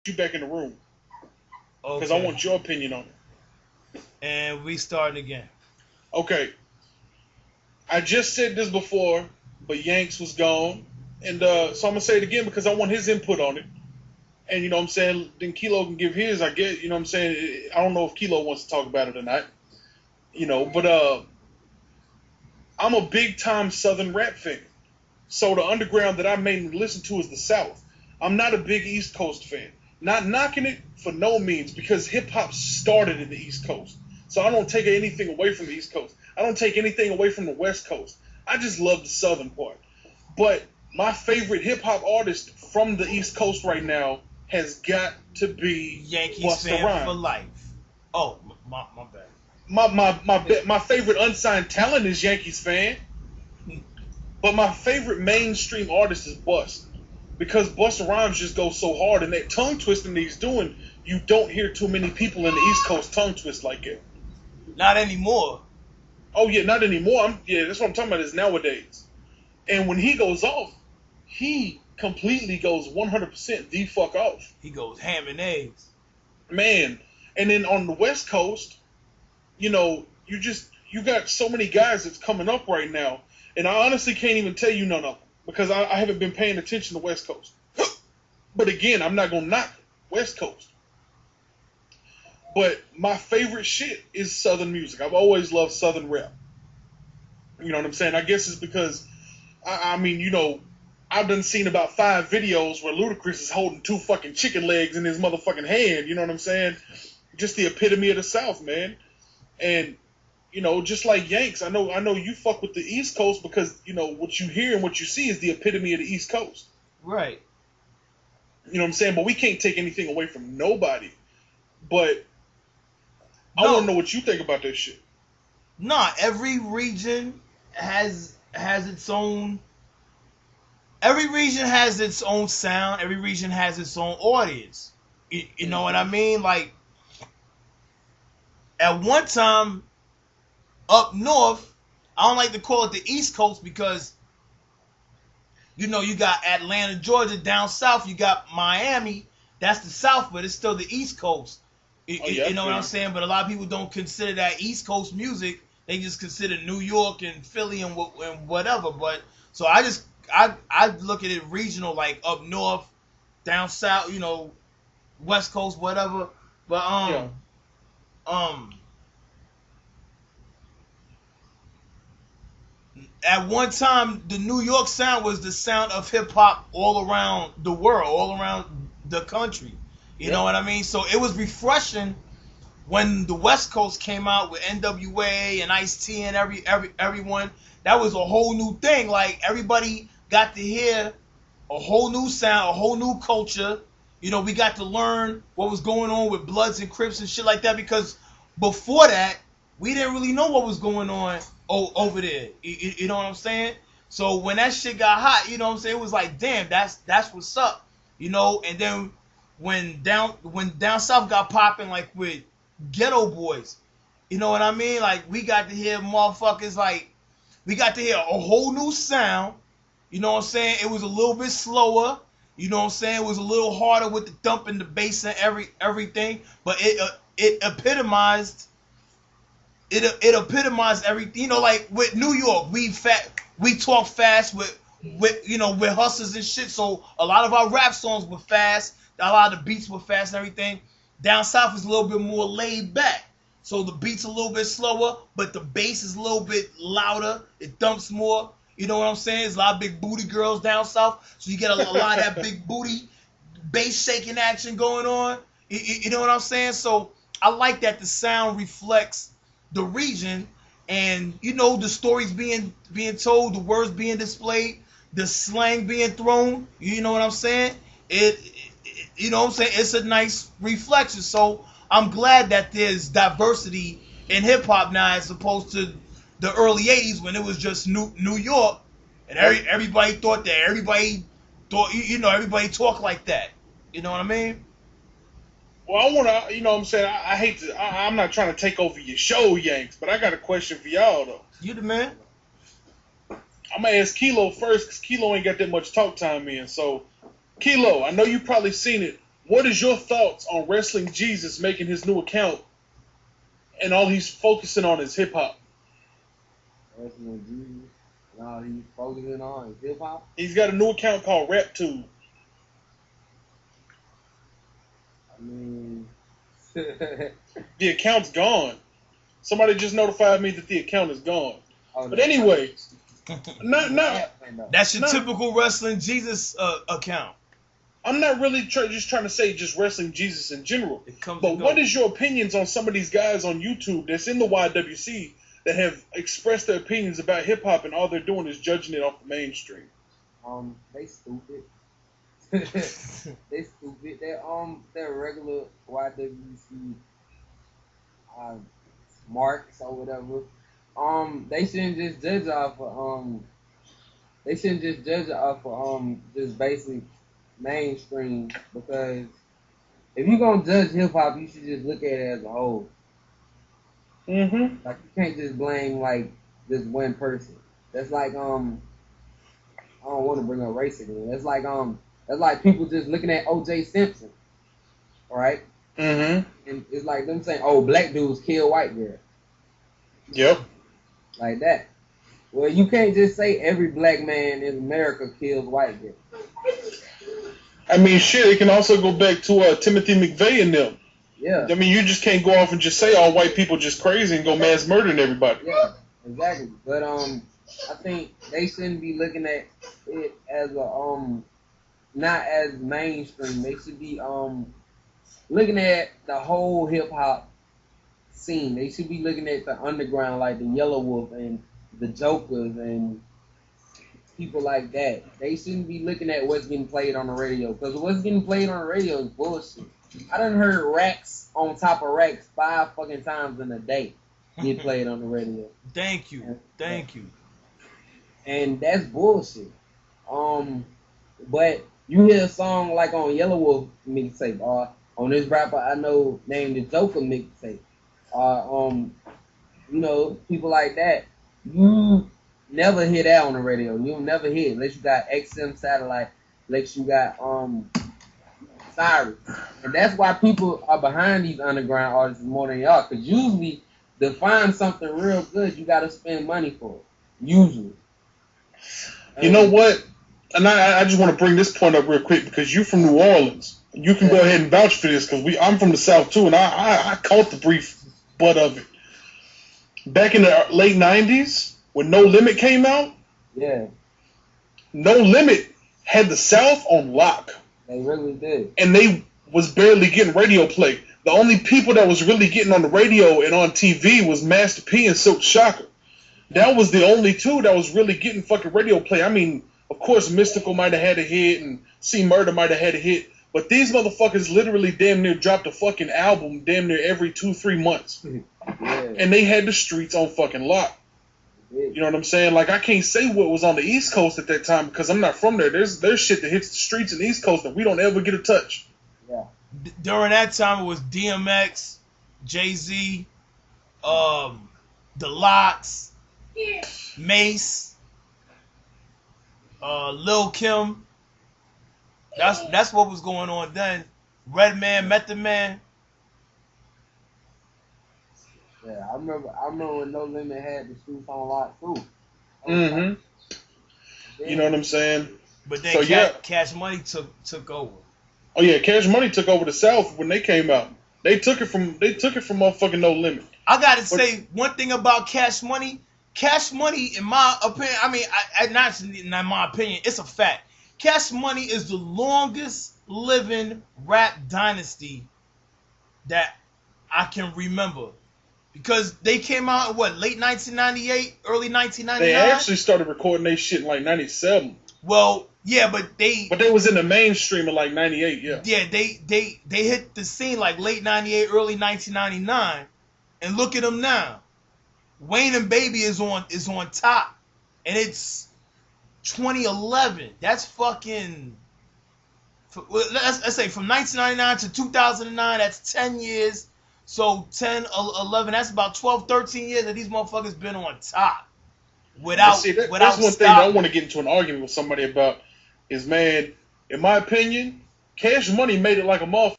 you back in the room because I Okay. want your opinion on it. And we starting again. Okay, I just said this before, but Yanks was gone, and so I'm gonna say it again because I want his input on it. And you know what I'm saying, then Kilo can give his. I get, you know what I'm saying. I don't know if Kilo wants to talk about it or not. You know, but I'm a big time Southern rap fan. So the underground that I mainly listen to is the South. I'm not a big East Coast fan. Not knocking it for no means because hip hop started in the East Coast. So I don't take anything away from the East Coast. I don't take anything away from the West Coast. I just love the Southern part. But my favorite hip hop artist from the East Coast right now has got to be Yankees Busta fan Rhymes. for life. Oh, my bad. My favorite unsigned talent is Yankees fan. But my favorite mainstream artist is Bust. Because Busta Rhymes just goes so hard, and that tongue twisting that he's doing, you don't hear too many people in the East Coast tongue twist like it. Not anymore. Oh yeah, not anymore. Yeah, that's what I'm talking about is nowadays. And when he goes off, he completely goes 100% the fuck off. He goes ham and eggs. Man. And then on the West Coast, you know, you got so many guys that's coming up right now, and I honestly can't even tell you none of them because I haven't been paying attention to West Coast. But again, I'm not gonna knock West Coast. But my favorite shit is Southern music. I've always loved Southern rap. You know what I'm saying? I guess it's because I mean, you know, I've done seen about 5 videos where Ludacris is holding 2 fucking chicken legs in his motherfucking hand. You know what I'm saying? Just the epitome of the South, man. And you know, just like Yanks, I know you fuck with the East Coast because you know what you hear and what you see is the epitome of the East Coast. Right. You know what I'm saying? But we can't take anything away from nobody. But I No. want to know what you think about this shit. Nah, every region has its own. Every region has its own sound. Every region has its own audience. You know what I mean? Like at one time up north, I don't like to call it the East Coast because you know you got Atlanta, Georgia. Down south, you got Miami. That's the South, but it's still the East Coast. You know what I'm saying? But a lot of people don't consider that East Coast music. They just consider New York and Philly and whatever. But so I look at it regional, like up north, down south, you know, West Coast, whatever. But at one time, the New York sound was the sound of hip hop all around the world, all around the country. You know what I mean? So it was refreshing when the West Coast came out with NWA and Ice-T and everyone. That was a whole new thing. Like everybody got to hear a whole new sound, a whole new culture. You know, we got to learn what was going on with Bloods and Crips and shit like that because before that, we didn't really know what was going on over there. You know what I'm saying? So when that shit got hot, you know what I'm saying? It was like, damn, that's what's up. You know, and then when down south got popping like with Ghetto Boys, you know what I mean? Like we got to hear motherfuckers like we got to hear a whole new sound. You know what I'm saying? It was a little bit slower. You know what I'm saying? It was a little harder with the thump and the bass and everything, but it epitomized everything. You know, like with New York, we talk fast with you know with hustlers and shit. So a lot of our rap songs were fast. A lot of the beats were fast and everything. Down south is a little bit more laid back. So the beat's a little bit slower, but the bass is a little bit louder. It thumps more. You know what I'm saying? There's a lot of big booty girls down south, so you get a lot of that big booty bass shaking action going on. You know what I'm saying? So I like that the sound reflects the region, and you know the stories being told, the words being displayed, the slang being thrown. You know what I'm saying? You know what I'm saying? It's a nice reflection. So I'm glad that there's diversity in hip hop now as opposed to the early '80s when it was just New York, and everybody thought everybody talked like that. You know what I mean? Well, I want to, you know what I'm saying? I hate to, I'm not trying to take over your show, Yanks, but I got a question for y'all, though. You the man. I'm going to ask Kilo first, because Kilo ain't got that much talk time in. So, Kilo, I know you probably seen it. What is your thoughts on Wrestling Jesus making his new account and all he's focusing on is hip hop? Wrestling Jesus, and all he's focusing on is hip hop. He's got a new account called RapTube. I mean, The account's gone. Somebody just notified me that the account is gone. But anyway, That's your typical Wrestling Jesus account. I'm not really just trying to say just Wrestling Jesus in general. But what is your opinions on some of these guys on YouTube that's in the YWC that have expressed their opinions about hip hop and all they're doing is judging it off the mainstream? They stupid. They stupid. They're regular YWC marks or whatever. They shouldn't just judge off of just basic mainstream, because if you're gonna judge hip hop, you should just look at it as a whole. Mm-hmm. Like, you can't just blame like just one person. That's like I don't want to bring up race again. That's like people just looking at O.J. Simpson, right? Mm-hmm. And it's like them saying, "Oh, black dudes kill white girls." Yep. Like that. Well, you can't just say every black man in America kills white girls. I mean, shit, it can also go back to Timothy McVeigh and them. Yeah. I mean, you just can't go off and just say all white people just crazy and go mass murdering everybody. Yeah, exactly. But I think they shouldn't be looking at it as not as mainstream. They should be looking at the whole hip hop scene. They should be looking at the underground, like the Yellow Wolf and the Jokers and people like that. They shouldn't be looking at what's getting played on the radio, because what's getting played on the radio is bullshit. I done heard racks on top of racks 5 fucking times in a day get played on the radio. Thank you. And that's bullshit. But you hear a song like on Yellow Wolf mixtape, or on this rapper I know named the Joker mixtape, people like that. You never hear that on the radio. You'll never hear it unless you got XM satellite, unless you got Cyrus. And that's why people are behind these underground artists more than y'all. Because usually, to find something real good, you got to spend money for it. Usually. You know what? And I just want to bring this point up real quick, because you're from New Orleans. You can go ahead and vouch for this, because I'm from the South too, and I caught the brief butt of it. Back in the late 90s, when No Limit came out, No Limit had the South on lock. They really did. And they was barely getting radio play. The only people that was really getting on the radio and on TV was Master P and Silk Shocker. That was the only two that was really getting fucking radio play. I mean, of course, Mystical might have had a hit and C Murder might have had a hit, but these motherfuckers literally damn near dropped a fucking album damn near every 2-3 months. And they had the streets on fucking lock. You know what I'm saying? Like, I can't say what was on the East Coast at that time because I'm not from there. There's shit that hits the streets in the East Coast that we don't ever get a touch. Yeah. During that time, it was DMX, Jay-Z, The Lox, Mace, Lil Kim. That's what was going on then. Redman, Method Man. Yeah, I remember when No Limit had the streets on lock too. Mm-hmm. You know what I'm saying? But then Cash Money took over. Oh yeah, Cash Money took over the South when they came out. They took it from motherfucking No Limit. I gotta say one thing about Cash Money. Cash Money, in my opinion, not in my opinion, it's a fact. Cash Money is the longest living rap dynasty that I can remember. Because they came out in late 1998, early 1999? They actually started recording their shit in like 97. Well, yeah, but they was in the mainstream in like 98, yeah. Yeah, they hit the scene like late 98, early 1999. And look at them now. Wayne and Baby is on top. And it's 2011. That's fucking... Let's say from 1999 to 2009, that's 10 years. So 10, 11, that's about 12, 13 years that these motherfuckers been on top. Without that's one thing that I want to get into an argument with somebody about is, man, in my opinion, Cash Money made it like a motherfucker.